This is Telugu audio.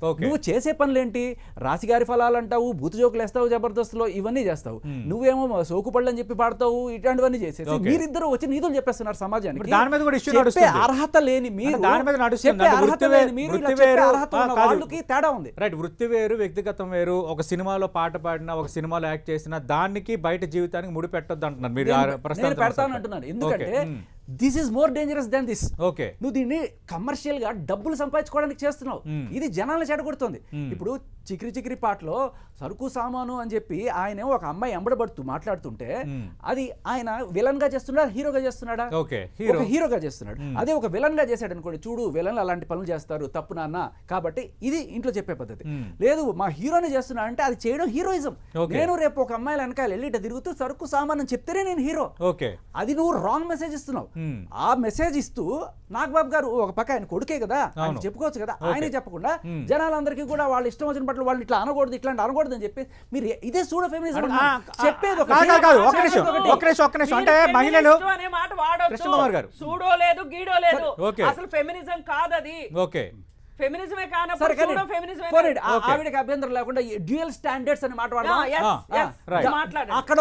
నువ్వు చేసే పనులేంటి? రాశిగారి ఫలాలు అంటావు, బూతు జోకులు వేస్తావు జబర్దస్త్లో, ఇవన్నీ చేస్తావు. నువ్వేమో సోకుపళ్ళు అని చెప్పి పాడతావు, ఇట్లాంటివన్నీ చేసేసి మీరిద్దరు వచ్చి నీతులు చెప్పేస్తున్నారు సమాజానికి. దాని మీద కూడా ఇష్యూ చెప్పే అర్హత లేని మీరు, చెప్పే అర్హత లేని మీరు, అర్హత ఉన్న వాళ్ళకి తేడా ఉంది. రైట్, వృత్తి వేరు వ్యక్తిగతం వేరు. ఒక సినిమాలో పాట పాడినా, ఒక సినిమాలో యాక్ట్ చేసినా దానికి బయట జీవితానికి ముడి పెట్టొద్దు అంటున్నారు మీరు. నేను పెడతాను అంటున్నాను, ఎందుకంటే this is more dangerous than this. Okay, నువ్వు దీన్ని కమర్షియల్ గా డబ్బులు సంపాదించుకోవడానికి చేస్తున్నావు. ఇది జనాలను చెడగొడుతుంది. ఇప్పుడు చిక్రి చిక్రి పాటలో సరుకు సామాను అని చెప్పి ఆయన ఒక అమ్మాయి ఎంబడబడుతూ మాట్లాడుతుంటే అది ఆయన విలన్ గా చేస్తున్నాడా, హీరోగా చేస్తున్నాడా? హీరోగా చేస్తున్నాడు. అదే ఒక విలన్ గా చేశాడు అనుకోండి, చూడు విలన్లు అలాంటి పనులు చేస్తారు, తప్పు నాన్న. కాబట్టి ఇది ఇంట్లో చెప్పే పద్ధతి. లేదు మా హీరోని చేస్తున్నా అంటే అది చేయడం హీరోయిజం. నేను రేపు ఒక అమ్మాయిల వెనకాల వెళ్ళి తిరుగుతూ సరుకు సామాన్ అని చెప్తేనే నేను హీరో. అది నువ్వు రాంగ్ మెసేజ్ ఇస్తున్నావు. ఆ మెసేజ్ ఇస్తూ నాగబాబు గారు ఒక పక్క ఆయన కొడుకే కదా, ఆయన చెప్పుకోవచ్చు కదా. ఆయనే చెప్పకుండా జనాలందరికీ కూడా వాళ్ళు ఇష్టం వచ్చిన పట్ల వాళ్ళు ఇట్లా అనకూడదు, ఇట్లాంటి అనకూడదు అని చెప్పి మీరు ఇదే సూడో ఫెమినిజం చెప్పేది. అంటే మహిళలు కృష్ణకుమార్ గారు సూడో లేదు, గీడో లేదు, అసలు ఫెమినిజం కాదది. ఓకే, ఫెమినిజమే కానప్పుడు ఆవిడకి అభ్యంతరం లేకుండా డ్యూయల్ స్టాండర్డ్స్ అని మాట్లాడదాం. మాట్లాడండి. అక్కడ